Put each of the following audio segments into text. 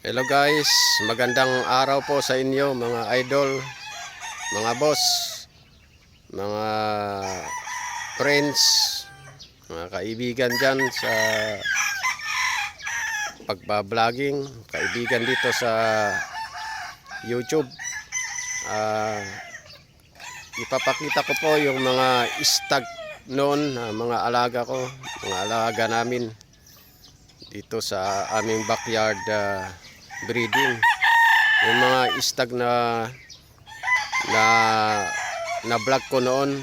Hello guys, magandang araw po sa inyo mga idol, mga boss, mga friends, mga kaibigan dyan sa pagbabloging, kaibigan dito sa YouTube. Ipapakita ko po yung mga stag noon, mga alaga ko, mga alaga namin dito sa aming backyard breeding. Yung mga stag na vlog ko noon,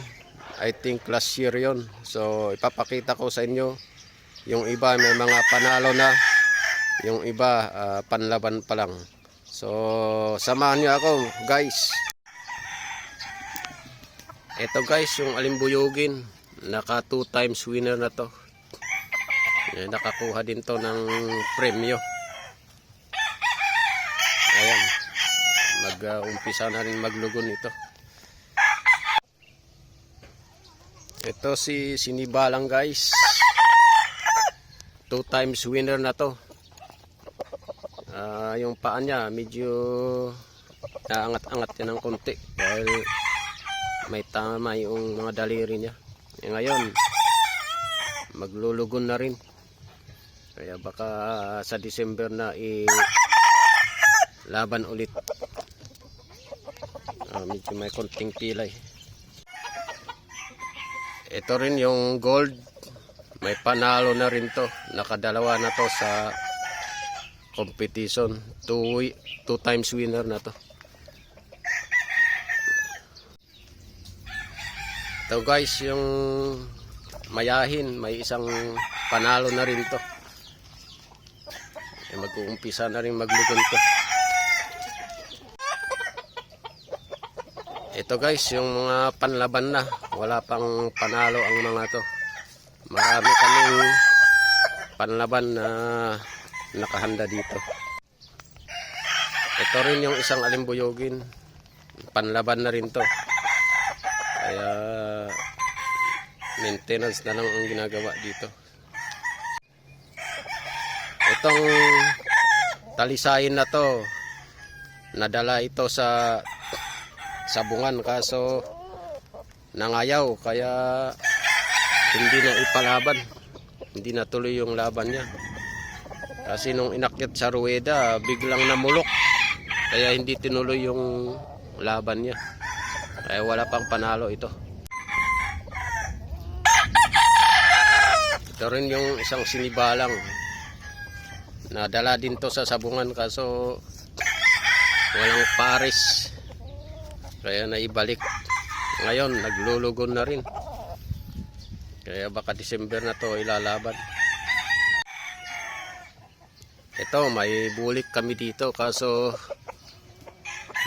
I think last year yon. So ipapakita ko sa inyo. Yung iba may mga panalo na, yung iba panlaban pa lang. So samahan niyo ako guys. Ito guys yung alimbuyugin, naka 2 times winner na to. Nakakuha din to ng premyo. Ayan, mag-umpisa na rin maglugon ito. Ito si Sinibalang guys, 2 times winner na to. Yung paa niya medyo naangat-angat yan ng konti dahil may tama yung mga daliri niya. Ngayon maglulugon na rin, kaya baka sa December na laban ulit. Medyo may konting pilay. Ito rin yung gold, may panalo na rin to, nakadalawa na to sa competition, 2 times winner na to. Ito guys yung mayahin, may isang panalo na rin to. Mag-uumpisa na rin maglugon to. Ito guys yung mga panlaban na, wala pang panalo ang mga to. Marami kaming panlaban na nakahanda dito. Ito rin yung isang alimbuyugin, panlaban na rin to, kaya maintenance na lang ang ginagawa dito. Itong talisayin na to, nadala ito sa sabungan kaso nangayaw, kaya hindi na ipalaban, hindi na tuloy yung laban niya. Kasi nung inakyat sa ruweda biglang namulok, kaya hindi tinuloy yung laban niya, kaya wala pang panalo ito. Ito rin yung isang Sinibalang, nadala din to sa sabungan kaso walang pares, kaya naibalik. Ngayon naglulugon na rin, kaya baka December na to ilalaban. Ito may bulik kami dito kaso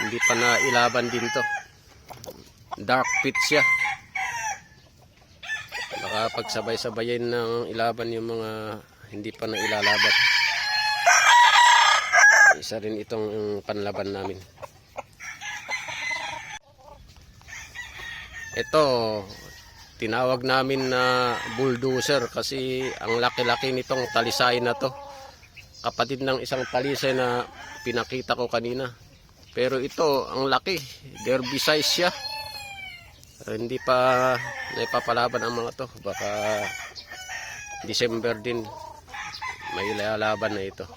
hindi pa na ilaban din to, dark pit siya. Baka pagsabay-sabayin ng ilaban yung mga hindi pa na ilalaban. Isa rin itong panlaban namin. Ito tinawag namin na bulldozer kasi ang laki-laki nitong talisay na to. Kapatid ng isang talisay na pinakita ko kanina. Pero ito ang laki, derby size siya. Hindi pa naipapalaban ang mga to, baka December din may lalaban na ito.